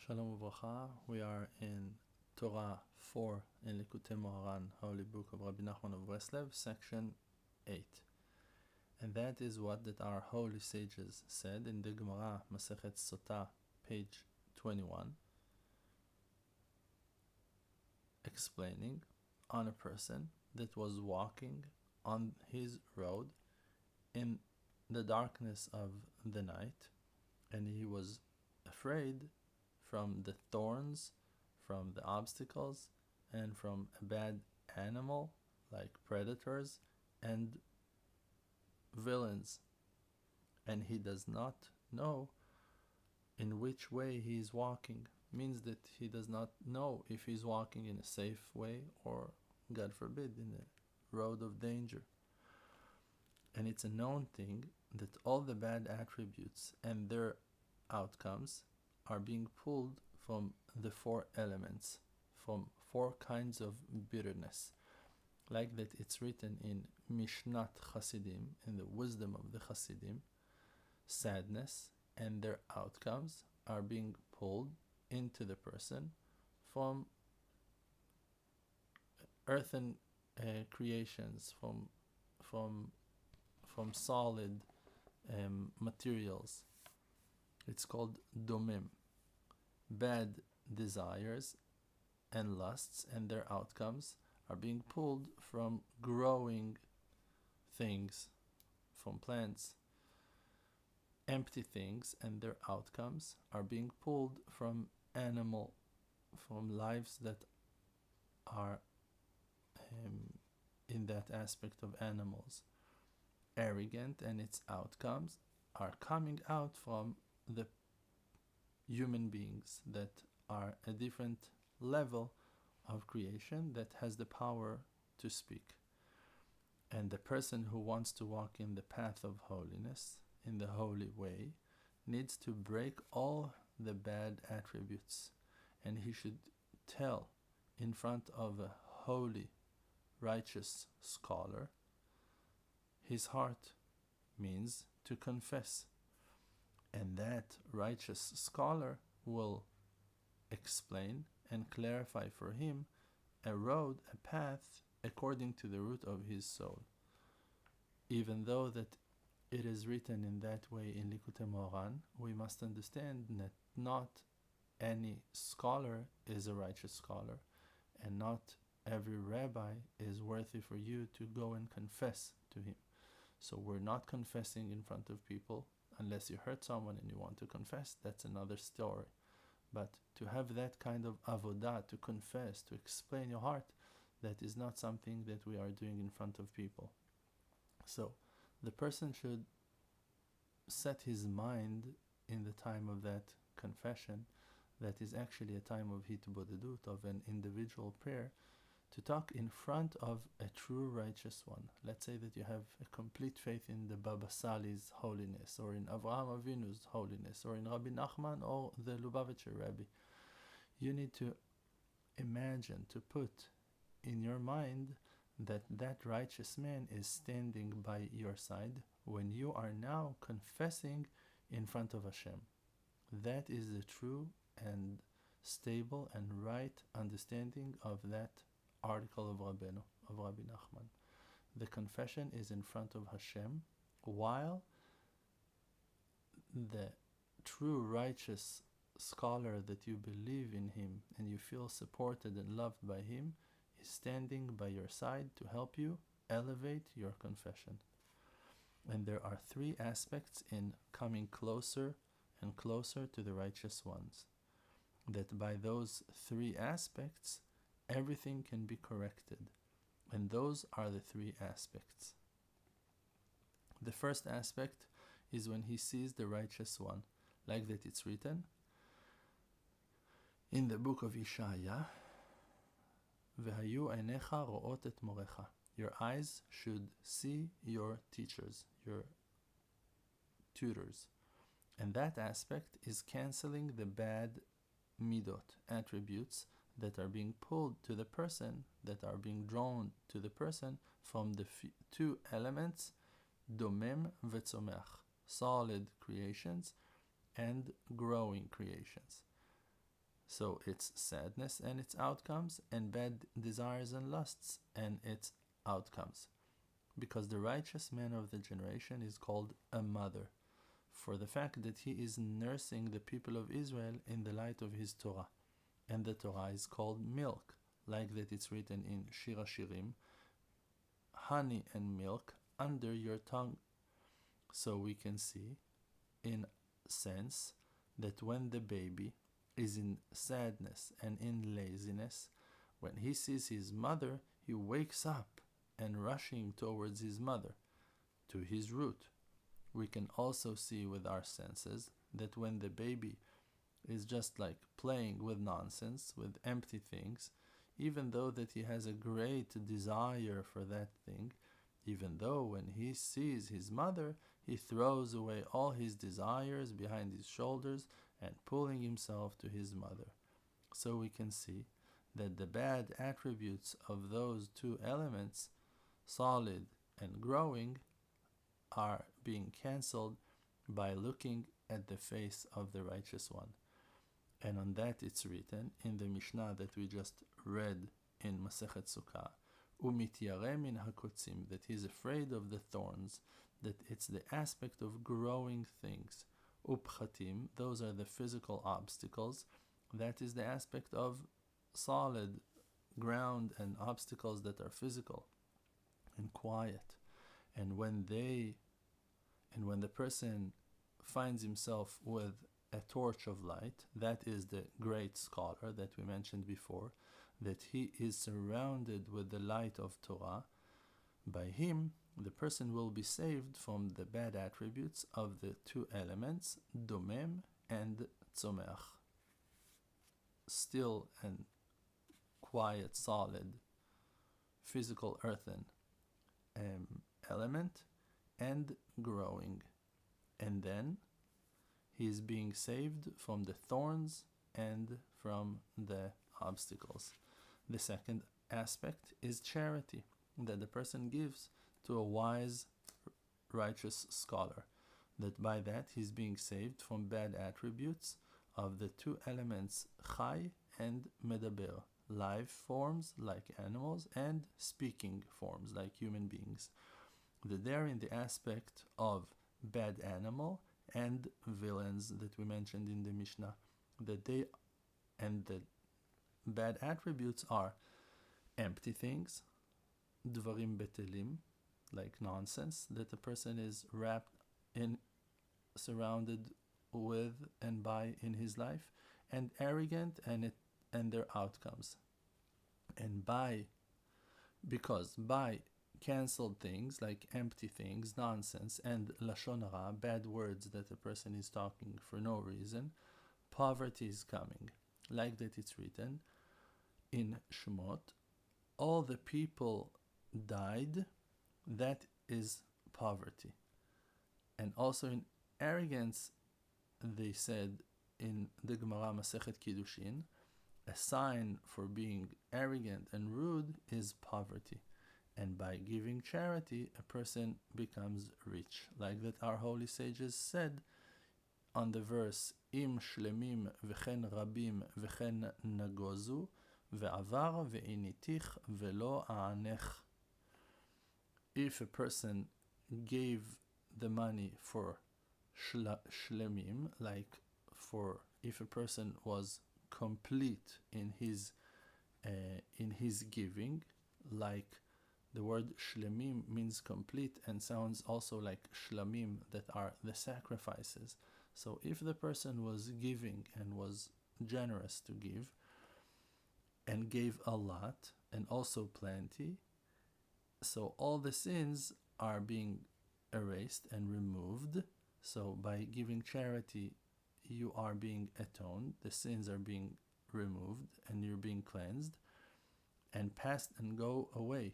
Shalom Uvracha. We are in Torah 4 in Lekutey Moharan, Holy Book of Rabbi Nachman of Breslev, section 8. And that is what that our holy sages said in the Gemara, Masechet Sotah, page 21, explaining on a person that was walking on his road in the darkness of the night, and he was afraid from the thorns, from the obstacles, and from a bad animal like predators and villains. And he does not know in which way he is walking. Means that he does not know if he's walking in a safe way or, God forbid, in a road of danger. And it's a known thing that all the bad attributes and their outcomes are being pulled from the four elements, from four kinds of bitterness. Like that it's written in Mishnat Hasidim, in the wisdom of the Hasidim, sadness and their outcomes are being pulled into the person from earthen creations, from solid materials. It's called domim. Bad desires and lusts and their outcomes are being pulled from growing things, from plants. Empty things and their outcomes are being pulled from lives that are in that aspect of animals. Arrogant and its outcomes are coming out from the human beings that are a different level of creation that has the power to speak. And the person who wants to walk in the path of holiness, in the holy way, needs to break all the bad attributes. And he should tell in front of a holy, righteous scholar. His heart means to confess. And that righteous scholar will explain and clarify for him a road, a path, according to the root of his soul. Even though that it is written in that way in Lekutey Moharan, we must understand that not any scholar is a righteous scholar, and not every rabbi is worthy for you to go and confess to him. So we're not confessing in front of people. Unless you hurt someone and you want to confess, that's another story. But to have that kind of avodah, to confess, to explain your heart, that is not something that we are doing in front of people. So the person should set his mind in the time of that confession, that is actually a time of hitbodedut, of an individual prayer, to talk in front of a true righteous one. Let's say that you have a complete faith in the Baba Sali's holiness, or in Avraham Avinu's holiness, or in Rabbi Nachman, or the Lubavitcher Rebbe. You need to imagine, to put in your mind that that righteous man is standing by your side when you are now confessing in front of Hashem. That is the true and stable and right understanding of that article of Rabbeinu, of Rabbi Nachman. The confession is in front of Hashem, while the true righteous scholar that you believe in him and you feel supported and loved by him is standing by your side to help you elevate your confession. And there are three aspects in coming closer and closer to the righteous ones. That by those three aspects, everything can be corrected. And those are the three aspects. The first aspect is when he sees the righteous one, like that it's written in the book of Ishaya, V'hayu einecha ro'ot et morecha. Your eyes should see your teachers, your tutors. And that aspect is canceling the bad midot, attributes that are being pulled to the person, that are being drawn to the person from the two elements, domem v'tzomeach, solid creations and growing creations. So it's sadness and its outcomes, and bad desires and lusts and its outcomes. Because the righteous man of the generation is called a mother, for the fact that he is nursing the people of Israel in the light of his Torah. And the Torah is called milk, like that it's written in Shir HaShirim, honey and milk under your tongue. So we can see, in sense, that when the baby is in sadness and in laziness, when he sees his mother, he wakes up and rushing towards his mother, to his root. We can also see with our senses that when the baby is just like playing with nonsense, with empty things, even though that he has a great desire for that thing, even though when he sees his mother, he throws away all his desires behind his shoulders and pulling himself to his mother. So we can see that the bad attributes of those two elements, solid and growing, are being cancelled by looking at the face of the righteous one. And on that it's written in the Mishnah that we just read in Masechet Sukkah, umityare min hakotzim, that he is afraid of the thorns, that it's the aspect of growing things. Upchatim, those are the physical obstacles, that is the aspect of solid ground and obstacles that are physical and quiet. And when the person finds himself with a torch of light, that is the great scholar that we mentioned before, that he is surrounded with the light of Torah, by him the person will be saved from the bad attributes of the two elements, domem and tzomeach, still and quiet, solid, physical earthen element, and growing. And then he is being saved from the thorns and from the obstacles. The second aspect is charity, that the person gives to a wise, righteous scholar, that by that he is being saved from bad attributes of the two elements, chai and medaber, live forms like animals and speaking forms like human beings. That they are in the aspect of bad animal and villains that we mentioned in the Mishnah, that they and the bad attributes are empty things, dvarim betelim, like nonsense that the person is wrapped in, surrounded with and by in his life, and arrogant and their outcomes. And because by cancelled things like empty things, nonsense, and lashon hara, bad words that a person is talking for no reason, poverty is coming. Like that it's written in Shemot, all the people died, that is poverty. And also in arrogance, they said in the Gemara Masechet Kiddushin, a sign for being arrogant and rude is poverty. And by giving charity, a person becomes rich. Like that our holy sages said on the verse, Im shlemim v'chen rabim v'chen nagozu ve'avar ve'initich ve'lo a'anech. If a person gave the money for shlemim, like for if a person was complete in his giving, like the word shlemim means complete and sounds also like shlamim, that are the sacrifices. So if the person was giving and was generous to give and gave a lot and also plenty, so all the sins are being erased and removed. So by giving charity, you are being atoned, the sins are being removed and you're being cleansed and passed and go away.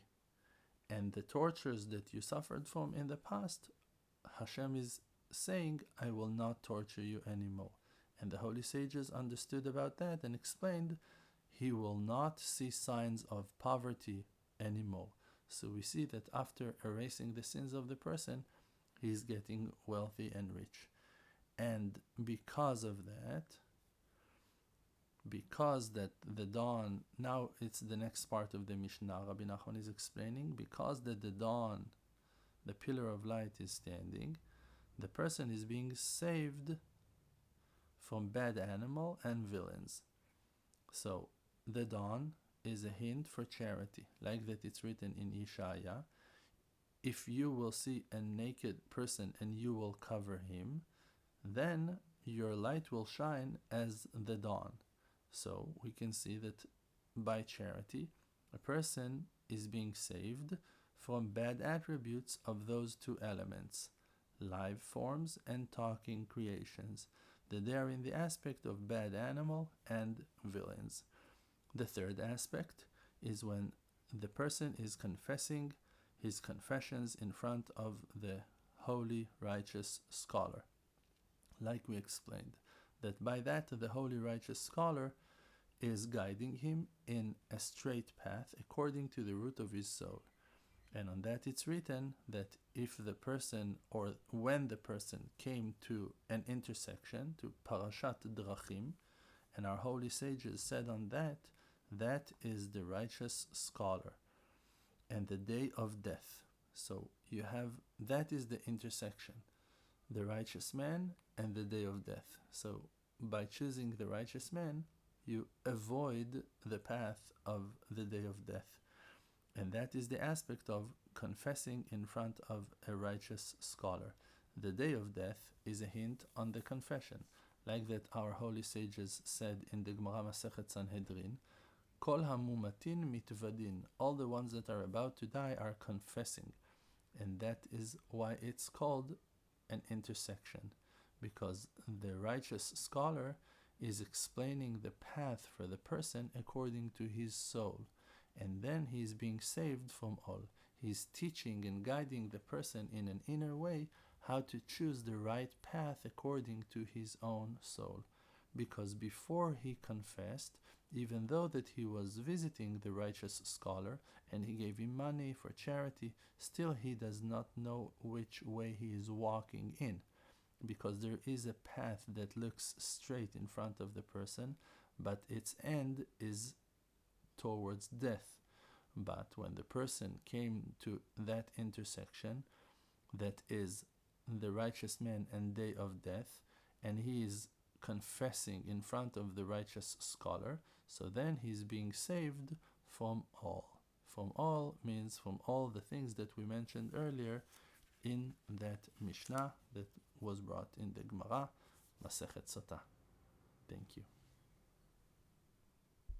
And the tortures that you suffered from in the past, Hashem is saying, I will not torture you anymore. And the holy sages understood about that and explained, he will not see signs of poverty anymore. So we see that after erasing the sins of the person, he is getting wealthy and rich. And because of that, because that the dawn, now it's the next part of the Mishnah, Rabbi Nachman is explaining, because that the dawn, the pillar of light is standing, the person is being saved from bad animal and villains. So the dawn is a hint for charity, like that it's written in Ishaya. If you will see a naked person and you will cover him, then your light will shine as the dawn. So we can see that by charity, a person is being saved from bad attributes of those two elements, live forms and talking creations, that they are in the aspect of bad animal and villains. The third aspect is when the person is confessing his confessions in front of the holy, righteous scholar. Like we explained, that by that the holy, righteous scholar is guiding him in a straight path according to the root of his soul. And on that it's written that if the person, or when the person came to an intersection, to Parashat Drachim, and our holy sages said on that, that is the righteous scholar and the day of death. So you have, that is the intersection, the righteous man and the day of death. So by choosing the righteous man, you avoid the path of the day of death. And that is the aspect of confessing in front of a righteous scholar. The day of death is a hint on the confession, like that our holy sages said in the Gemara Masechet Sanhedrin, Kol hamumatin mitvadin, all the ones that are about to die are confessing. And that is why it's called an intersection, because the righteous scholar is explaining the path for the person according to his soul. And then he is being saved from all. He's teaching and guiding the person in an inner way how to choose the right path according to his own soul. Because before he confessed, even though that he was visiting the righteous scholar and he gave him money for charity, still he does not know which way he is walking in. Because there is a path that looks straight in front of the person, but its end is towards death. But when the person came to that intersection, that is the righteous man and day of death, and he is confessing in front of the righteous scholar, so then he's being saved from all. From all means from all the things that we mentioned earlier in that Mishnah that was brought in the Gemara Masechet Sotah. Thank you.